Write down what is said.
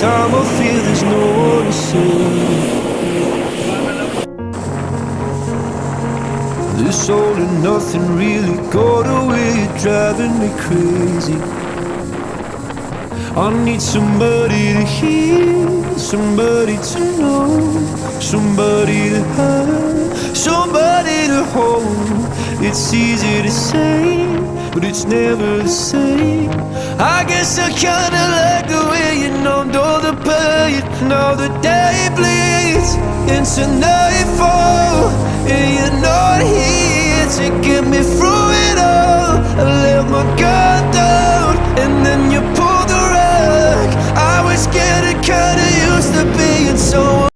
time I feel there's no one to save. This all and nothing really got away, you're driving me crazy. I need somebody to hear, somebody to know, somebody to have, somebody to hold. It's easy to say, but it's never the same. I guess I kinda like the way you numbed all the pain. Now the day bleeds into nightfall, and you're not here to get me through it all. I let my guard down, and then you pulled the rug. I was getting kinda used to being so